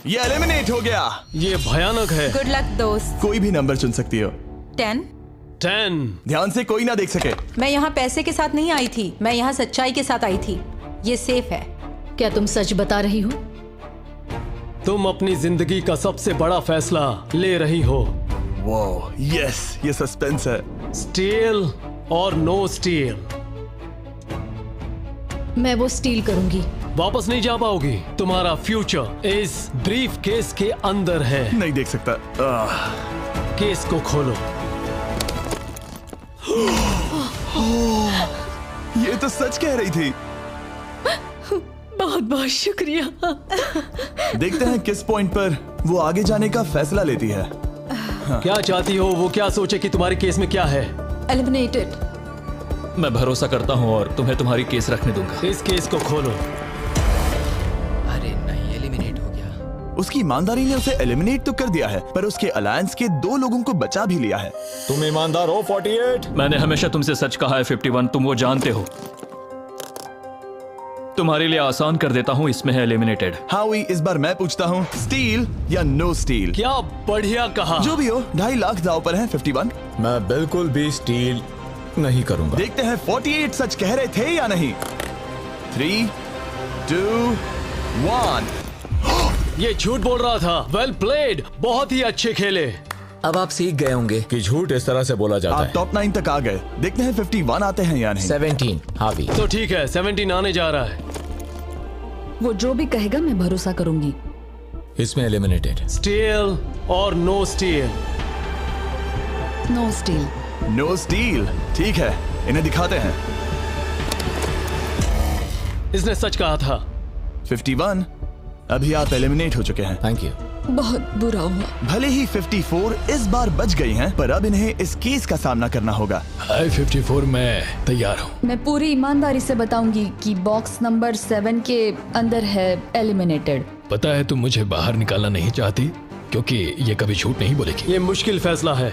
ये एलिमिनेट हो गया। ये भयानक है। गुड लक दोस्त। कोई भी नंबर चुन सकती हो। 10। ध्यान से कोई ना देख सके। मैं यहाँ पैसे के साथ नहीं आई थी, मैं यहाँ सच्चाई के साथ आई थी। ये सेफ है। क्या तुम सच बता रही हो? तुम अपनी जिंदगी का सबसे बड़ा फैसला ले रही हो। वो यस, ये सस्पेंस है। स्टील और नो स्टील। मैं वो स्टील करूंगी। वापस नहीं जा पाओगी। तुम्हारा फ्यूचर इस ब्रीफ केस के अंदर है। नहीं देख सकता। केस को खोलो। ये तो सच कह रही थी। बहुत बहुत शुक्रिया। देखते हैं किस पॉइंट पर वो आगे जाने का फैसला लेती है। क्या चाहती हो? वो क्या सोचे कि तुम्हारे केस में क्या है? एलिमिनेटेड। मैं भरोसा करता हूँ और तुम्हें तुम्हारी केस रखने दूंगा। इस केस को खोलो। अरे नहीं, एलिमिनेट हो गया। उसकी ईमानदारी ने उसे एलिमिनेट तो कर दिया है, पर उसके अलायंस के 2 लोगों को बचा भी लिया है। तुम ईमानदार हो 48। मैंने हमेशा तुमसे सच कहा है 51, तुम वो जानते हो। तुम्हारे लिए आसान कर देता हूँ, इसमें है एलिमिनेटेड। हावी, इस बार मैं पूछता हूँ, स्टील या नो स्टील? क्या बढ़िया कहा। जो भी हो, 2.5 लाख दांव पर है 51। मैं बिल्कुल भी स्टील नहीं करूंगा। देखते हैं 48 सच कह रहे थे या नहीं। 3, 2, 1। ये झूठ बोल रहा था। वेल प्लेड, बहुत ही अच्छे खेले। अब आप सीख गए होंगे कि झूठ इस तरह से बोला जाता है। आप टॉप 9 तक आ गए। देखते हैं 51 आते हैं या नहीं। 17 हावी। तो ठीक है, 17 आने जा रहा है। वो जो भी कहेगा मैं भरोसा करूंगी। इसमें एलिमिनेटेड। स्टील और no steal. No steal. No steal. ठीक है, इन्हें दिखाते हैं। इसने सच कहा था। 51, अभी आप एलिमिनेट हो चुके हैं। Thank you. बहुत बुरा हुआ। भले ही 54 इस बार बच गई हैं, पर अब इन्हें इस केस का सामना करना होगा। हाय 54, मैं तैयार हूँ। मैं पूरी ईमानदारी से बताऊंगी कि बॉक्स नंबर 7 के अंदर है एलिमिनेटेड। पता है तुम मुझे बाहर निकालना नहीं चाहती, क्योंकि ये कभी झूठ नहीं बोलेगी। ये मुश्किल फैसला है,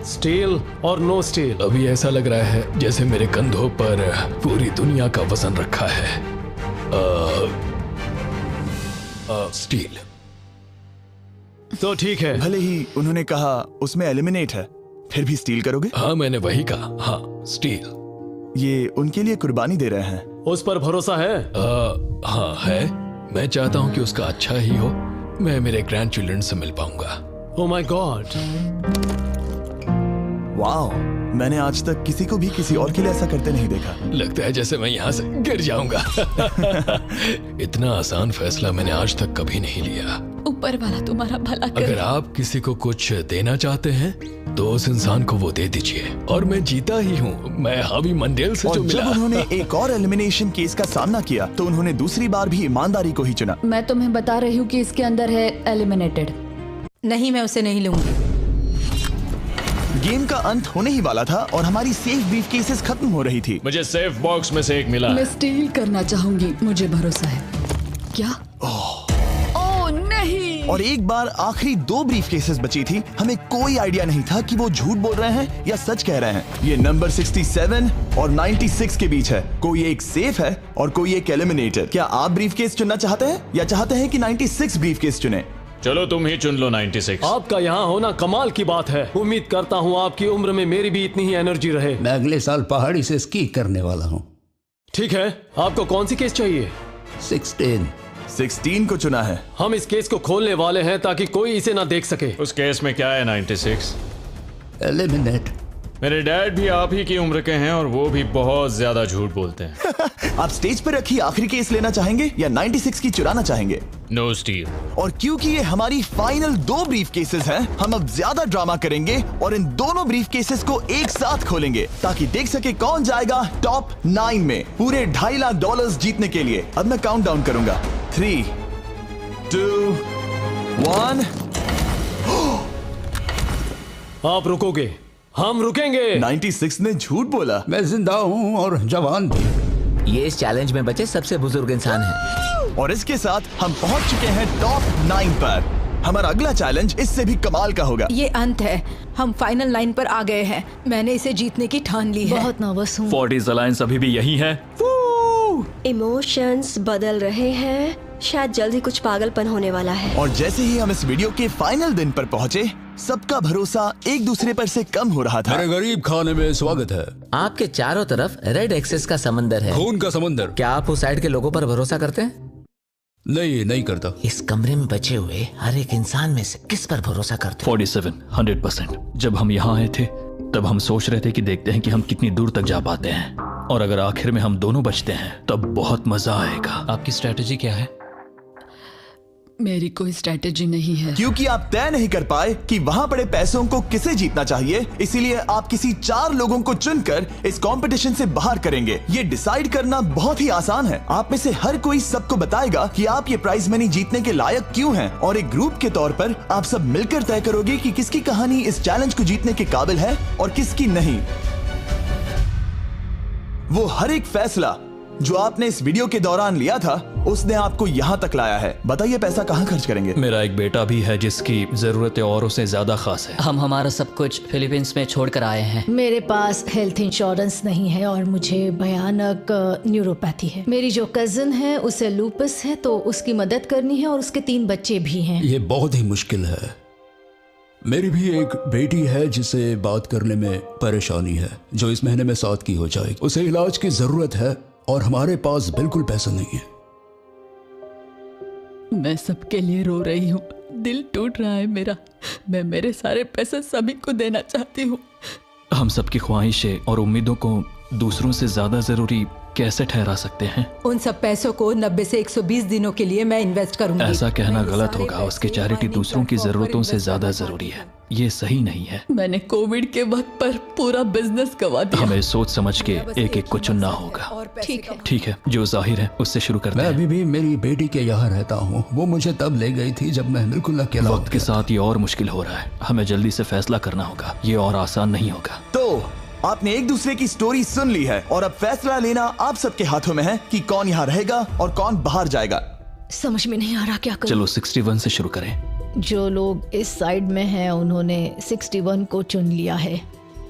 स्टील और नो स्टील। अभी ऐसा लग रहा है जैसे मेरे कंधों पर पूरी दुनिया का वजन रखा है। स्टील। तो ठीक है। भले ही उन्होंने कहा उसमें एलिमिनेट है, फिर भी स्टील करोगे? हाँ, मैंने वही कहा। हाँ, स्टील। ये उनके लिए कुर्बानी दे रहे हैं। उस पर भरोसा है? हाँ है। मैं चाहता हूँ कि उसका अच्छा ही हो। मैं मेरे ग्रैंड चिल्ड्रन से मिल पाऊंगा। ओह माय गॉड। वाओ, मैंने आज तक किसी को भी किसी और के लिए ऐसा करते नहीं देखा। लगता है जैसे मैं यहाँ से गिर जाऊंगा। इतना आसान फैसला मैंने आज तक कभी नहीं लिया। ऊपर वाला तुम्हारा भला करे। अगर आप किसी को कुछ देना चाहते हैं तो उस इंसान को वो दे दीजिए। और मैं जीता ही हूँ। मैं हावी मंडेल से जो मिला। जब उन्होंने एक और एलिमिनेशन केस का सामना किया तो उन्होंने दूसरी बार भी ईमानदारी को ही चुना। मैं तुम्हें बता रही हूँ कि इसके अंदर है एलिमिनेटेड। नहीं, मैं उसे नहीं लूंगी। गेम का अंत होने ही वाला था और हमारी सेफ ब्रीफ केसेस खत्म हो रही थी। मुझे सेफ बॉक्स में से एक मिला। मैं स्टील करना चाहूंगी, मुझे भरोसा है। क्या? ओह नहीं। और एक बार आखिरी 2 ब्रीफ केसेस बची थी। हमें कोई आइडिया नहीं था कि वो झूठ बोल रहे हैं या सच कह रहे हैं। ये नंबर 67 और 96 के बीच है। कोई एक सेफ है और कोई एक एलिमिनेटेड। क्या आप ब्रीफ केस चुनना चाहते हैं या चाहते हैं कि 96 ब्रीफ केस चुने? चलो तुम ही चुन लो 96। आपका यहाँ होना कमाल की बात है। उम्मीद करता हूँ आपकी उम्र में मेरी भी इतनी ही एनर्जी रहे। मैं अगले साल पहाड़ी से स्की करने वाला हूँ। ठीक है, आपको कौन सी केस चाहिए? 16 को चुना है। हम इस केस को खोलने वाले हैं ताकि कोई इसे ना देख सके। उस केस में क्या है 96? एलिमिनेट। मेरे डैड भी आप ही की उम्र के हैं और वो भी बहुत ज्यादा झूठ बोलते हैं। आप स्टेज पर रखी आखिरी केस लेना चाहेंगे या 96 की चुराना चाहेंगे? No steal. और क्योंकि ये हमारी फाइनल 2 ब्रीफ केसेस हैं, हम अब ज्यादा ड्रामा करेंगे और इन दोनों ब्रीफ केसेस को एक साथ खोलेंगे ताकि देख सके कौन जाएगा टॉप 9 में पूरे $2.5 लाख जीतने के लिए। अब मैं काउंट डाउन करूंगा। 3, 2, 1। आप रुकोगे, हम रुकेंगे। 96 ने झूठ बोला। मैं जिंदा हूँ और जवान भी। ये इस चैलेंज में बचे सबसे बुजुर्ग इंसान हैं। और इसके साथ हम पहुंच चुके हैं टॉप 9 पर। हमारा अगला चैलेंज इससे भी कमाल का होगा। ये अंत है, हम फाइनल लाइन पर आ गए हैं। मैंने इसे जीतने की ठान ली है। बहुत नर्वस हूँ। 40s अलायंस अभी भी यही है। इमोशंस बदल रहे हैं, शायद जल्द ही कुछ पागलपन होने वाला है। और जैसे ही हम इस वीडियो के फाइनल दिन पर पहुंचे, सबका भरोसा एक दूसरे पर से कम हो रहा था। मेरे गरीब खाने में स्वागत है। आपके चारों तरफ रेड एक्सेस का समंदर है, खून का समंदर। क्या आप उस साइड के लोगों पर भरोसा करते हैं? नहीं करता। इस कमरे में बचे हुए हर एक इंसान में से किस पर भरोसा करते? 47 100%। जब हम यहाँ आए थे तब हम सोच रहे थे कि देखते हैं कि हम कितनी दूर तक जा पाते हैं, और अगर आखिर में हम दोनों बचते हैं तब बहुत मजा आएगा। आपकी स्ट्रेटेजी क्या है? मेरी कोई स्ट्रेटेजी नहीं है। क्योंकि आप तय नहीं कर पाए कि वहां पड़े पैसों को किसे जीतना चाहिए, इसीलिए आप किसी 4 लोगों को चुनकर इस कंपटीशन से बाहर करेंगे। ये डिसाइड करना बहुत ही आसान है। आप में से हर कोई सबको बताएगा कि आप ये प्राइज मनी जीतने के लायक क्यों हैं, और एक ग्रुप के तौर पर आप सब मिलकर तय करोगे कि किसकी कहानी इस चैलेंज को जीतने के काबिल है और किसकी नहीं। वो हर एक फैसला जो आपने इस वीडियो के दौरान लिया था, उसने आपको यहाँ तक लाया है। बताइए पैसा कहाँ खर्च करेंगे? मेरा एक बेटा भी है जिसकी जरूरतें औरों से ज्यादा खास है। हम हमारा सब कुछ फिलीपींस में छोड़कर आए हैं। मेरे पास हेल्थ इंश्योरेंस नहीं है और मुझे भयानक न्यूरोपैथी है। मेरी जो कजिन है उसे लूपस है, तो उसकी मदद करनी है, और उसके 3 बच्चे भी हैं। ये बहुत ही मुश्किल है। मेरी भी एक बेटी है जिसे बात करने में परेशानी है, जो इस महीने में 7 की हो जाएगी। उसे इलाज की जरूरत है और हमारे पास बिल्कुल पैसा नहीं है। मैं सबके लिए रो रही हूँ, दिल टूट रहा है मेरा। मैं मेरे सारे पैसे सभी को देना चाहती हूँ। हम सबकी ख्वाहिशें और उम्मीदों को दूसरों से ज्यादा जरूरी कैसे ठहरा सकते हैं? उन सब पैसों को 90 से 120 दिनों के लिए मैं इन्वेस्ट करूंगी। ऐसा कहना गलत होगा। उसकी चैरिटी दूसरों की जरूरतों से ज्यादा जरूरी है। ये सही नहीं है। मैंने कोविड के वक्त पर पूरा बिजनेस गवा दिया। हमें सोच समझ के एक एक को चुनना होगा। ठीक है, जो जाहिर है उससे शुरू करते हैं। मैं अभी भी मेरी बेटी के यहाँ रहता हूँ। वो मुझे तब ले गई थी जब मैं बिल्कुल अकेला। वक्त के साथ ये और मुश्किल हो रहा है। हमें जल्दी से फैसला करना होगा। ये और आसान नहीं होगा। तो आपने एक दूसरे की स्टोरी सुन ली है और अब फैसला लेना आप सबके हाथों में है कि कौन यहाँ रहेगा और कौन बाहर जाएगा। समझ में नहीं आ रहा क्या करूं। चलो 61 से शुरू करें। जो लोग इस साइड में हैं उन्होंने 61 को चुन लिया है।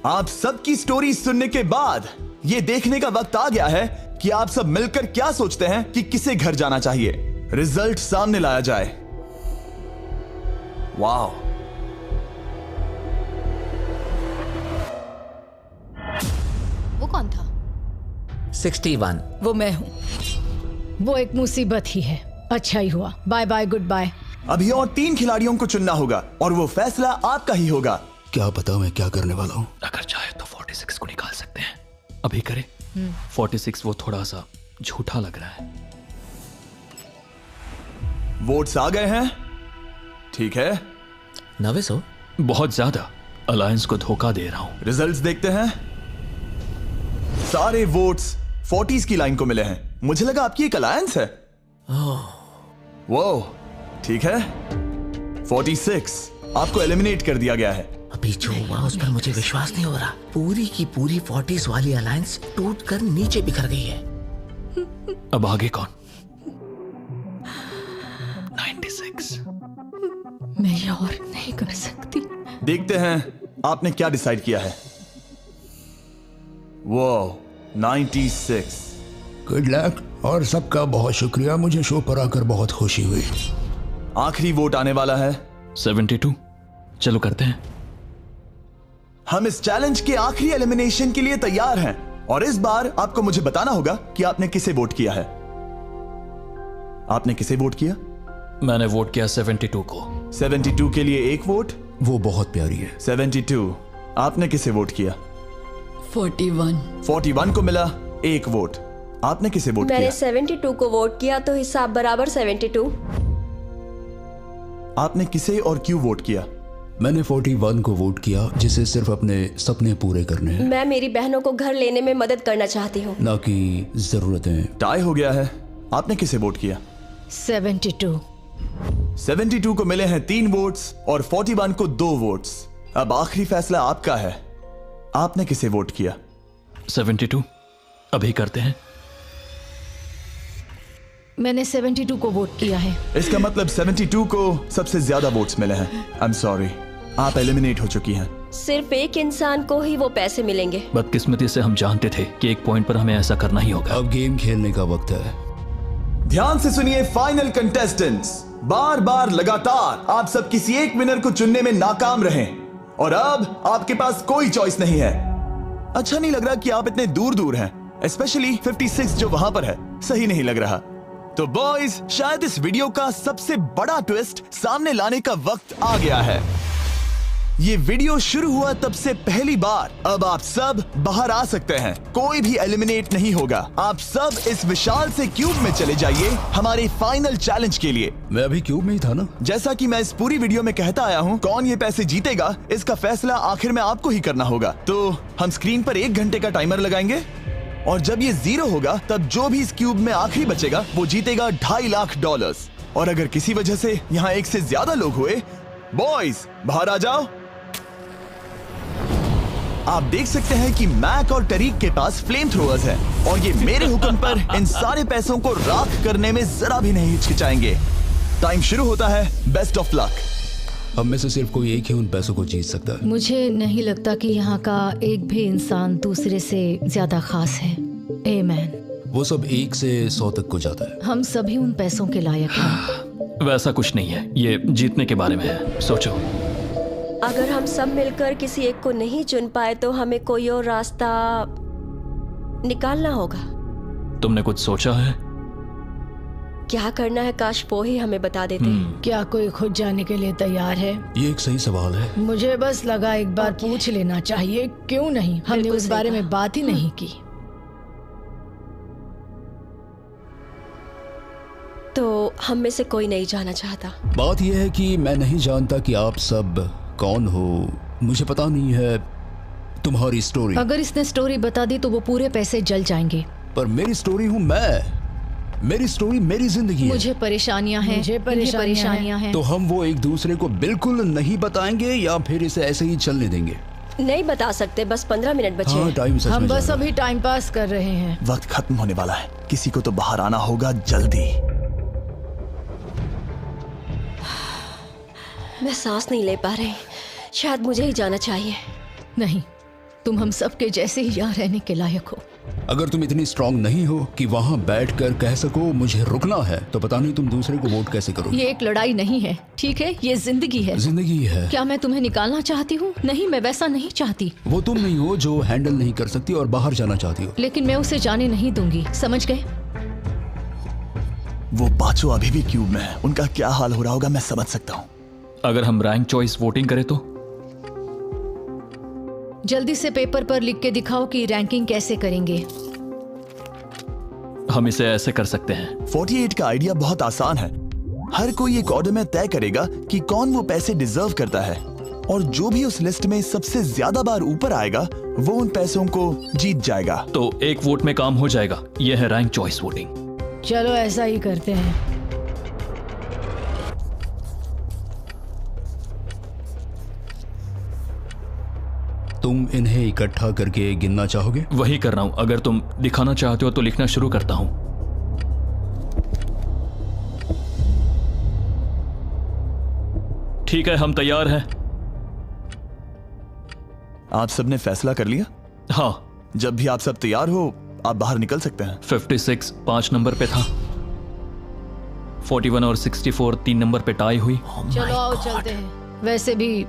आप सबकी स्टोरी सुनने के बाद ये देखने का वक्त आ गया है कि आप सब मिलकर क्या सोचते हैं कि किसे घर जाना चाहिए। रिजल्ट सामने लाया जाए। वाह, वो कौन था? 61। वो मैं हूँ। वो एक मुसीबत ही है। अच्छा ही हुआ। Bye bye, goodbye. अभी और 3 खिलाड़ियों को चुनना होगा और वो फैसला आपका ही होगा। क्या पता मैं क्या करने वाला हूँ। अगर चाहे तो 46 को निकाल सकते हैं। अभी करें। 46 वो थोड़ा सा झूठा लग रहा है। वोट्स आ गए हैं। ठीक है। नर्वस हो? बहुत ज्यादा। अलायंस को धोखा दे रहा हूं। रिजल्ट्स देखते हैं। सारे वोट्स 40s की लाइन को मिले हैं। मुझे लगा आपकी एक अलायंस है। वो ठीक है। 46 आपको एलिमिनेट कर दिया गया है। अभी जो हुआ उस पर मुझे विश्वास नहीं हो रहा। पूरी की पूरी 40s वाली अलायंस टूटकर नीचे बिखर गई है। अब आगे कौन? 96। मैं ये और नहीं कर सकती। देखते हैं आपने क्या डिसाइड किया है। वो 96। गुड लक और सबका बहुत शुक्रिया। मुझे शो पर आकर बहुत खुशी हुई। आखिरी वोट आने वाला है। 72। चलो करते हैं। हम इस चैलेंज के आखिरी एलिमिनेशन के लिए तैयार हैं और इस बार आपको मुझे बताना होगा कि आपने किसे वोट किया है। आपने किसे वोट किया? मैंने वोट किया 72 को। 72 के लिए 1 वोट। वो बहुत प्यारी है। 72। आपने किसे वोट किया? 41। 41 को मिला 1 वोट। आपने किसे वोट किया? मैंने 72 को वोट किया, तो हिसाब बराबर 72। आपने किसे और क्यों वोट किया? मैंने 41 को वोट किया, जिसे सिर्फ अपने सपने पूरे करने हैं। मैं मेरी बहनों को घर लेने में मदद करना चाहती हूँ, ना कि जरूरतें। टाई हो गया है। आपने किसे वोट किया? 72। 72 को मिले हैं 3 वोट्स और 41 को 2 वोट्स। अब आखिरी फैसला आपका है। आपने किसे वोट किया? 72। अभी करते हैं। मैंने 72 को वोट किया है। इसका मतलब 72 को सबसे ज्यादा वोट्स मिले हैं। आई एम सॉरी, आप एलिमिनेट हो चुकी हैं। सिर्फ एक इंसान को ही वो पैसे मिलेंगे। बदकिस्मती से हम जानते थे कि एक पॉइंट पर हमें ऐसा करना ही होगा। अब गेम खेलने का वक्त है। ध्यान से सुनिए फाइनल कंटेस्टेंट्स, बार बार लगातार आप सब किसी एक विनर को चुनने में नाकाम रहे और अब आपके पास कोई चॉइस नहीं है। अच्छा नहीं लग रहा कि आप इतने दूर दूर हैं, स्पेशली 56 जो वहां पर है। सही नहीं लग रहा। तो बॉयज, शायद इस वीडियो का सबसे बड़ा ट्विस्ट सामने लाने का वक्त आ गया है। ये वीडियो शुरू हुआ तब से पहली बार अब आप सब बाहर आ सकते हैं। कोई भी एलिमिनेट नहीं होगा। आप सब इस विशाल से क्यूब में चले जाइए हमारे फाइनल चैलेंज के लिए। मैं अभी क्यूब में ही था ना। जैसा कि मैं इस पूरी वीडियो में कहता आया हूँ, कौन ये पैसे जीतेगा इसका फैसला आखिर में आपको ही करना होगा। तो हम स्क्रीन पर 1 घंटे का टाइमर लगाएंगे और जब ये 0 होगा तब जो भी इस क्यूब में आखिरी बचेगा वो जीतेगा $2.5 लाख। और अगर किसी वजह से यहाँ एक से ज्यादा लोग हुए, बॉयज बाहर आ जाओ। आप देख सकते हैं कि मैक और तरीक के पास फ्लेम थ्रोअर्स हैं और ये मेरे हुक्म पर इन सारे पैसों को राख करने में जरा भी नहीं हिचकिचाएंगे। टाइम शुरू होता है। Best of luck. हम में से सिर्फ कोई एक ही उन पैसों को जीत सकता है। मुझे नहीं लगता कि यहाँ का एक भी इंसान दूसरे से ज्यादा खास है। आमीन। वो सब 1 से 100 तक को जाता है। हम सभी उन पैसों के लायक हैं। वैसा कुछ नहीं है, ये जीतने के बारे में है। सोचो, अगर हम सब मिलकर किसी एक को नहीं चुन पाए तो हमें कोई और रास्ता निकालना होगा। तुमने कुछ सोचा है? क्या करना है, काश वो ही हमें बता देते। क्या कोई खुद जाने के लिए तैयार है? ये एक सही सवाल है। मुझे बस लगा एक बार पूछ लेना चाहिए। क्यों नहीं? हमने उस बारे में बात ही नहीं की। तो हम में से कोई नहीं जाना चाहता। बात यह है कि मैं नहीं जानता कि आप सब कौन हो। मुझे पता नहीं है तुम्हारी स्टोरी। अगर इसने स्टोरी बता दी तो वो पूरे पैसे जल जाएंगे। पर मेरी स्टोरी हूँ मैं। मेरी स्टोरी मेरी जिंदगी है। मुझे परेशानियां हैं। मुझे परेशानियां हैं। तो हम वो एक दूसरे को बिल्कुल नहीं बताएंगे या फिर इसे ऐसे ही चलने देंगे? नहीं बता सकते, बस 15 मिनट बचे। हाँ, टाइम सच में हम बस अभी टाइम पास कर रहे हैं। वक्त खत्म होने वाला है। किसी को तो बाहर आना होगा जल्दी। मैं सांस नहीं ले पा रही। शायद मुझे ही जाना चाहिए। नहीं, तुम हम सब के जैसे ही यहाँ रहने के लायक हो। अगर तुम इतनी स्ट्रांग नहीं हो कि वहाँ बैठकर कह सको मुझे रुकना है, तो पता नहीं तुम दूसरे को वोट कैसे करोगे। ये एक लड़ाई नहीं है, ठीक है? ये जिंदगी है। जिंदगी है। क्या मैं तुम्हें निकालना चाहती हूँ? नहीं, मैं वैसा नहीं चाहती। वो तुम नहीं हो जो हैंडल नहीं कर सकती और बाहर जाना चाहती हो। लेकिन मैं उसे जाने नहीं दूंगी, समझ गए? वो पांचों अभी भी क्यूब में है। उनका क्या हाल हो रहा होगा मैं समझ सकता हूँ। अगर हम रैंक चॉइस वोटिंग करें तो? जल्दी से पेपर पर लिख के दिखाओ कि रैंकिंग कैसे करेंगे। हम इसे ऐसे कर सकते हैं। 48 का आइडिया बहुत आसान है। हर कोई एक ऑर्डर में तय करेगा कि कौन वो पैसे डिजर्व करता है और जो भी उस लिस्ट में सबसे ज्यादा बार ऊपर आएगा वो उन पैसों को जीत जाएगा। तो एक वोट में काम हो जाएगा। यह है रैंक चॉइस वोटिंग। चलो ऐसा ही करते हैं। तुम इन्हें इकट्ठा करके गिनना चाहोगे? वही कर रहा हूं। अगर तुम दिखाना चाहते हो तो लिखना शुरू करता हूं। ठीक है, हम तैयार हैं। आप सबने फैसला कर लिया? हाँ। जब भी आप सब तैयार हो आप बाहर निकल सकते हैं। 56 5 नंबर पे था। 41 और 64 3 नंबर पे टाई हुई। चलो आओ चलते हैं। वैसे भी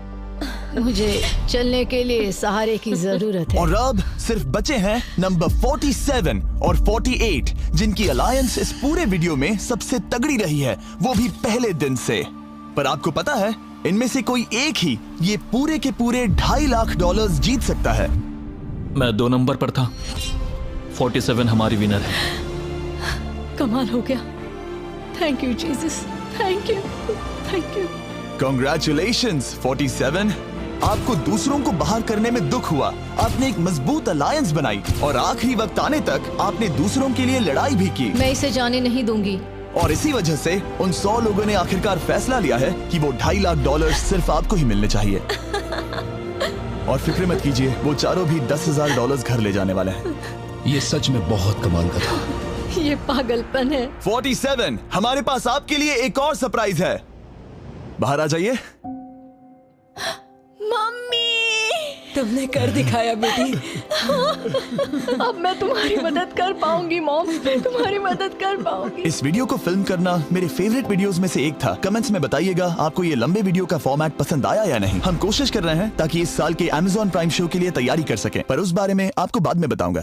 मुझे चलने के लिए सहारे की जरूरत है। और अब सिर्फ बचे हैं नंबर 47 और 48 जिनकी अलायंस इस पूरे वीडियो में सबसे तगड़ी रही है, वो भी पहले दिन से। पर आपको पता है इनमें से कोई एक ही ये पूरे के पूरे $2.5 लाख जीत सकता है। मैं 2 नंबर पर था। 47 हमारी विनर है। कमाल हो गया। Thank you Jesus, thank you, thank you. Congratulations 47। आपको दूसरों को बाहर करने में दुख हुआ। आपने एक मजबूत अलायंस बनाई और आखिरी वक्त आने तक आपने दूसरों के लिए लड़ाई भी की। मैं इसे जाने नहीं दूंगी। और इसी वजह से उन 100 लोगों ने आखिरकार फैसला लिया है कि वो $2.5 लाख सिर्फ आपको ही मिलने चाहिए। और फिक्र मत कीजिए, वो चारों भी $10,000 घर ले जाने वाले हैं। ये सच में बहुत कमाल का था। ये पागलपन है। 47, हमारे पास आपके लिए एक और सरप्राइज है। बाहर आ जाइए। मम्मी, तुमने कर दिखाया बेटी। अब मैं तुम्हारी मदद कर पाऊंगी मॉम, तुम्हारी मदद कर पाऊंगी। इस वीडियो को फिल्म करना मेरे फेवरेट वीडियोस में से एक था। कमेंट्स में बताइएगा आपको ये लंबे वीडियो का फॉर्मेट पसंद आया या नहीं। हम कोशिश कर रहे हैं ताकि इस साल के Amazon प्राइम शो के लिए तैयारी कर सकें, पर उस बारे में आपको बाद में बताऊंगा।